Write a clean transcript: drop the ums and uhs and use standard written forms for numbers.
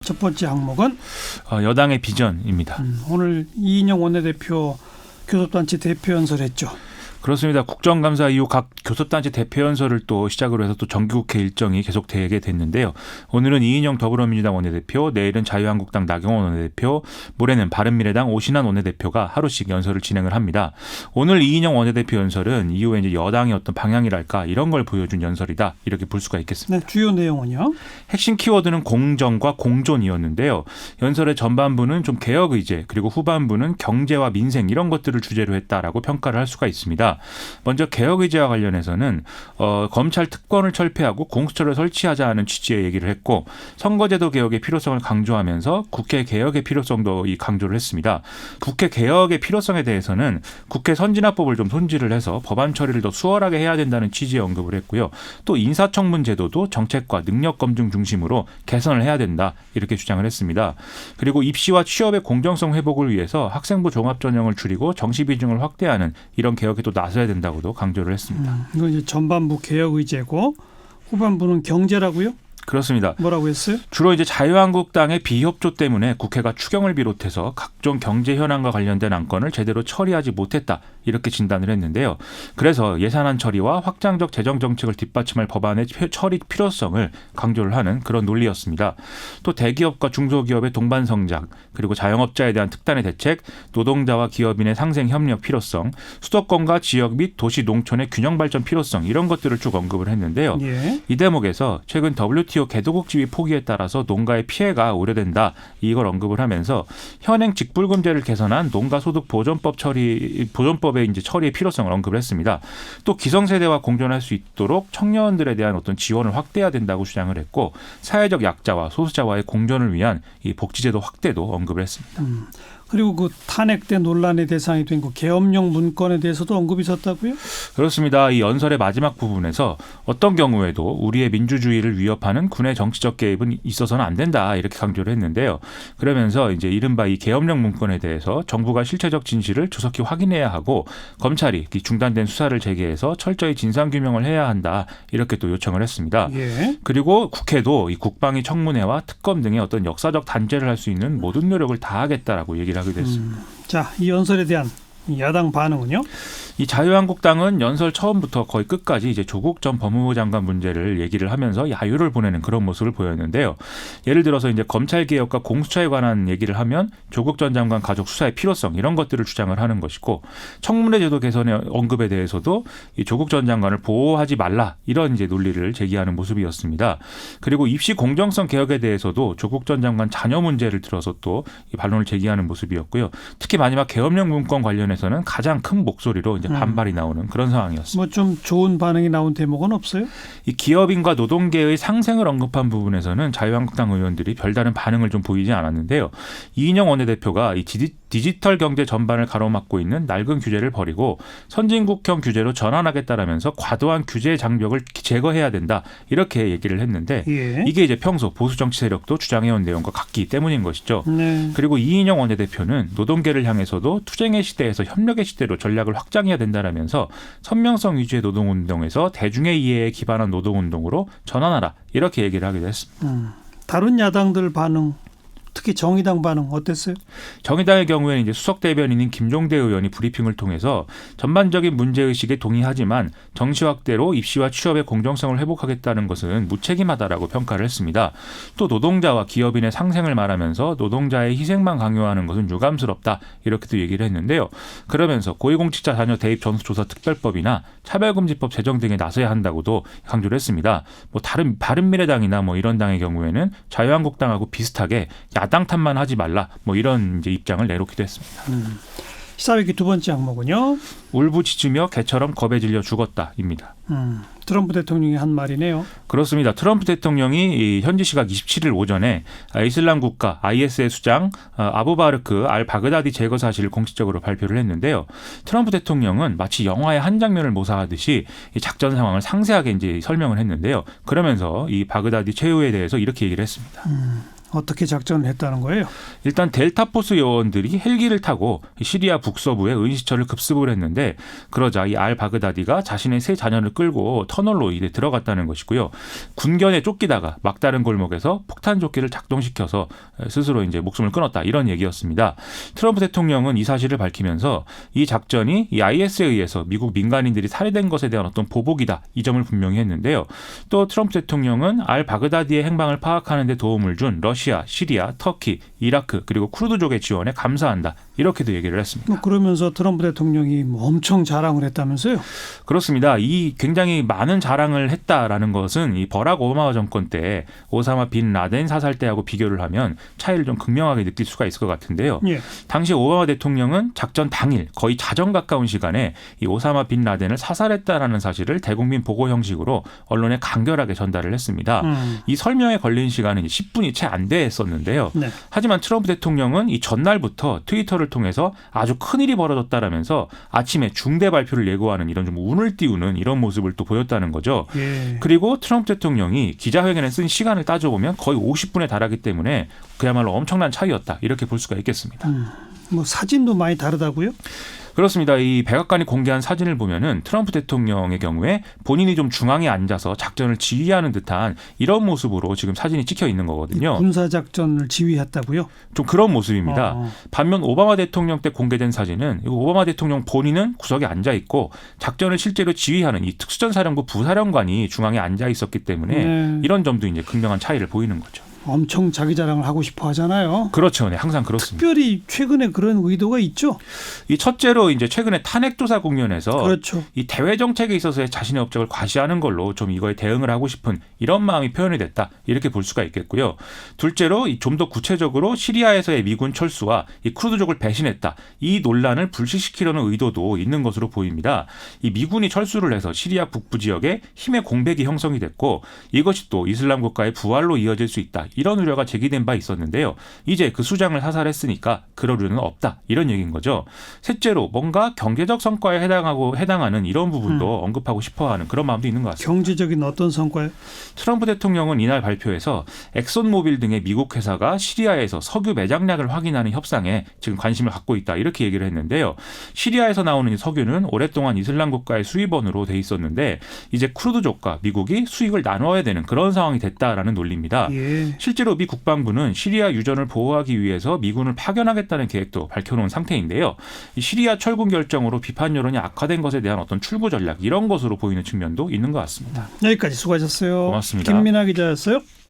첫 번째 항목은 여당의 비전입니다. 오늘 이인영 원내대표 교섭단체 대표 연설했죠. 그렇습니다. 국정감사 이후 각 교섭단체 대표 연설을 또 시작으로 해서 또 정기국회 일정이 계속되게 됐는데요. 오늘은 이인영 더불어민주당 원내대표, 내일은 자유한국당 나경원 원내대표, 모레는 바른미래당 오신환 원내대표가 하루씩 연설을 진행을 합니다. 오늘 이인영 원내대표 연설은 이후에 이제 여당의 어떤 방향이랄까 이런 걸 보여준 연설이다 이렇게 볼 수가 있겠습니다. 네, 주요 내용은요? 핵심 키워드는 공정과 공존이었는데요. 연설의 전반부는 좀 개혁 의제 그리고 후반부는 경제와 민생 이런 것들을 주제로 했다라고 평가를 할 수가 있습니다. 먼저 개혁 의제와 관련해서는 검찰 특권을 철폐하고 공수처를 설치하자는 취지의 얘기를 했고 선거제도 개혁의 필요성을 강조하면서 국회 개혁의 필요성도 강조를 했습니다. 국회 개혁의 필요성에 대해서는 국회 선진화법을 좀 손질을 해서 법안 처리를 더 수월하게 해야 된다는 취지의 언급을 했고요. 또 인사청문 제도도 정책과 능력 검증 중심으로 개선을 해야 된다 이렇게 주장을 했습니다. 그리고 입시와 취업의 공정성 회복을 위해서 학생부 종합전형을 줄이고 정시 비중을 확대하는 이런 개혁에 또 나서야 된다고도 강조를 했습니다. 이건 이제 전반부 개혁 의제고 후반부는 경제라고요? 그렇습니다. 뭐라고 했어요? 주로 이제 자유한국당의 비협조 때문에 국회가 추경을 비롯해서 각종 경제 현안과 관련된 안건을 제대로 처리하지 못했다 이렇게 진단을 했는데요. 그래서 예산안 처리와 확장적 재정 정책을 뒷받침할 법안의 처리 필요성을 강조를 하는 그런 논리였습니다. 또 대기업과 중소기업의 동반 성장 그리고 자영업자에 대한 특단의 대책, 노동자와 기업인의 상생 협력 필요성, 수도권과 지역 및 도시 농촌의 균형 발전 필요성 이런 것들을 쭉 언급을 했는데요. 예. 이 대목에서 최근 WTO 개도국 지위 포기에 따라서 농가의 피해가 우려된다 이걸 언급을 하면서 현행 직불금제를 개선한 농가소득보전법의 이제 처리의 필요성을 언급을 했습니다. 또 기성세대와 공존할 수 있도록 청년들에 대한 어떤 지원을 확대해야 된다고 주장을 했고 사회적 약자와 소수자와의 공존을 위한 이 복지제도 확대도 언급을 했습니다. 그리고 그 탄핵 때 논란의 대상이 된 그 계엄령 문건에 대해서도 언급이 있었다고요? 그렇습니다. 이 연설의 마지막 부분에서 어떤 경우에도 우리의 민주주의를 위협하는 군의 정치적 개입은 있어서는 안 된다 이렇게 강조를 했는데요. 그러면서 이제 이른바 이 계엄령 문건에 대해서 정부가 실체적 진실을 조속히 확인해야 하고 검찰이 중단된 수사를 재개해서 철저히 진상규명을 해야 한다 이렇게 또 요청을 했습니다. 예. 그리고 국회도 이 국방위 청문회와 특검 등의 어떤 역사적 단죄를 할 수 있는 모든 노력을 다하겠다라고 얘기를 하게 됐습니다. 자, 이 연설에 대한 야당 반응은요? 이 자유한국당은 연설 처음부터 거의 끝까지 이제 조국 전 법무부 장관 문제를 얘기를 하면서 야유를 보내는 그런 모습을 보였는데요. 예를 들어서 이제 검찰 개혁과 공수처에 관한 얘기를 하면 조국 전 장관 가족 수사의 필요성 이런 것들을 주장을 하는 것이고 청문회 제도 개선의 언급에 대해서도 이 조국 전 장관을 보호하지 말라 이런 이제 논리를 제기하는 모습이었습니다. 그리고 입시 공정성 개혁에 대해서도 조국 전 장관 자녀 문제를 들어서 또 이 반론을 제기하는 모습이었고요. 특히 마지막 계엄령 문건 관련해서는 가장 큰 목소리로 이제 반발이 나오는 그런 상황이었습니다. 뭐 좀 좋은 반응이 나온 대목은 없어요? 이 기업인과 노동계의 상생을 언급한 부분에서는 자유한국당 의원들이 별다른 반응을 좀 보이지 않았는데요. 이인영 원내대표가 이 디지털 경제 전반을 가로막고 있는 낡은 규제를 버리고 선진국형 규제로 전환하겠다라면서 과도한 규제 장벽을 제거해야 된다 이렇게 얘기를 했는데 예. 이게 이제 평소 보수 정치 세력도 주장해온 내용과 같기 때문인 것이죠. 네. 그리고 이인영 원내대표는 노동계를 향해서도 투쟁의 시대에서 협력의 시대로 전략을 확장해야 된다라면서 선명성 위주의 노동운동에서 대중의 이해에 기반한 노동운동으로 전환하라 이렇게 얘기를 하기도 했습니다. 다른 야당들 반응, 특히 정의당 반응 어땠어요? 정의당의 경우에는 이제 수석 대변인인 김종대 의원이 브리핑을 통해서 전반적인 문제의식에 동의하지만 정시 확대로 입시와 취업의 공정성을 회복하겠다는 것은 무책임하다라고 평가를 했습니다. 또 노동자와 기업인의 상생을 말하면서 노동자의 희생만 강요하는 것은 유감스럽다 이렇게도 얘기를 했는데요. 그러면서 고위공직자 자녀 대입 전수조사 특별법이나 차별금지법 제정 등에 나서야 한다고도 강조를 했습니다. 뭐 다른 바른미래당이나 뭐 이런 당의 경우에는 자유한국당하고 비슷하게 야당 탓만 하지 말라 뭐 이런 이제 입장을 내놓기도 했습니다. 시사회기 두 번째 항목은요? 울부짖으며 개처럼 겁에 질려 죽었다입니다. 트럼프 대통령이 한 말이네요. 그렇습니다. 트럼프 대통령이 현지 시각 27일 오전에 이슬람 국가 IS의 수장 아부바르크 알 바그다디 제거 사실을 공식적으로 발표를 했는데요. 트럼프 대통령은 마치 영화의 한 장면을 모사하듯이 이 작전 상황을 상세하게 이제 설명을 했는데요. 그러면서 이 바그다디 최후에 대해서 이렇게 얘기를 했습니다. 어떻게 작전을 했다는 거예요? 일단 델타포스 요원들이 헬기를 타고 시리아 북서부의 은시처를 급습을 했는데 그러자 이 알 바그다디가 자신의 세 자녀를 끌고 터널로 이제 들어갔다는 것이고요. 군견에 쫓기다가 막다른 골목에서 폭탄 조끼를 작동시켜서 스스로 이제 목숨을 끊었다 이런 얘기였습니다. 트럼프 대통령은 이 사실을 밝히면서 이 작전이 이 IS에 의해서 미국 민간인들이 살해된 것에 대한 어떤 보복이다 이 점을 분명히 했는데요. 또 트럼프 대통령은 알 바그다디의 행방을 파악하는 데 도움을 준 러시아, 시리아, 터키, 이라크 그리고 쿠르드족의 지원에 감사한다. 이렇게도 얘기를 했습니다. 그러면서 트럼프 대통령이 엄청 자랑을 했다면서요? 그렇습니다. 이 굉장히 많은 자랑을 했다라는 것은 이 버락 오바마 정권 때 오사마 빈 라덴 사살 때하고 비교를 하면 차이를 좀 극명하게 느낄 수가 있을 것 같은데요. 예. 당시 오바마 대통령은 작전 당일 거의 자정 가까운 시간에 이 오사마 빈 라덴을 사살했다라는 사실을 대국민 보고 형식으로 언론에 간결하게 전달을 했습니다. 이 설명에 걸린 시간은 10분이 채 안 됐었는데요. 네. 하지만 트럼프 대통령은 이 전날부터 트위터를 통해서 아주 큰일이 벌어졌다라면서 아침에 중대 발표를 예고하는 이런 좀 운을 띄우는 이런 모습을 또 보였다는 거죠. 예. 그리고 트럼프 대통령이 기자회견에 쓴 시간을 따져보면 거의 50분에 달하기 때문에 그야말로 엄청난 차이였다. 이렇게 볼 수가 있겠습니다. 사진도 많이 다르다고요? 그렇습니다. 이 백악관이 공개한 사진을 보면은 트럼프 대통령의 경우에 본인이 좀 중앙에 앉아서 작전을 지휘하는 듯한 이런 모습으로 지금 사진이 찍혀 있는 거거든요. 군사작전을 지휘했다고요? 좀 그런 모습입니다. 반면 오바마 대통령 때 공개된 사진은 오바마 대통령 본인은 구석에 앉아 있고 작전을 실제로 지휘하는 이 특수전사령부 부사령관이 중앙에 앉아 있었기 때문에 네. 이런 점도 이제 극명한 차이를 보이는 거죠. 엄청 자기 자랑을 하고 싶어 하잖아요. 그렇죠. 네, 항상 그렇습니다. 특별히 최근에 그런 의도가 있죠. 이 첫째로 이제 최근에 탄핵 조사 국면에서 그렇죠. 이 대외 정책에 있어서의 자신의 업적을 과시하는 걸로 좀 이거에 대응을 하고 싶은 이런 마음이 표현이 됐다. 이렇게 볼 수가 있겠고요. 둘째로 좀 더 구체적으로 시리아에서의 미군 철수와 이 쿠르드족을 배신했다. 이 논란을 불식시키려는 의도도 있는 것으로 보입니다. 이 미군이 철수를 해서 시리아 북부 지역에 힘의 공백이 형성이 됐고 이것이 또 이슬람 국가의 부활로 이어질 수 있다. 이런 우려가 제기된 바 있었는데요. 이제 그 수장을 사살했으니까 그럴 이유는 없다. 이런 얘기인 거죠. 셋째로 뭔가 경제적 성과에 해당하는 이런 부분도 언급하고 싶어하는 그런 마음도 있는 것 같습니다. 경제적인 어떤 성과요? 트럼프 대통령은 이날 발표에서 엑손모빌 등의 미국 회사가 시리아에서 석유 매장량을 확인하는 협상에 지금 관심을 갖고 있다. 이렇게 얘기를 했는데요. 시리아에서 나오는 이 석유는 오랫동안 이슬람 국가의 수입원으로 돼 있었는데 이제 쿠르드족과 미국이 수익을 나눠야 되는 그런 상황이 됐다라는 논리입니다. 예. 실제로 미 국방부는 시리아 유전을 보호하기 위해서 미군을 파견하겠다는 계획도 밝혀놓은 상태인데요. 이 시리아 철군 결정으로 비판 여론이 악화된 것에 대한 어떤 출구 전략 이런 것으로 보이는 측면도 있는 것 같습니다. 여기까지 수고하셨어요. 고맙습니다. 김민아 기자였어요.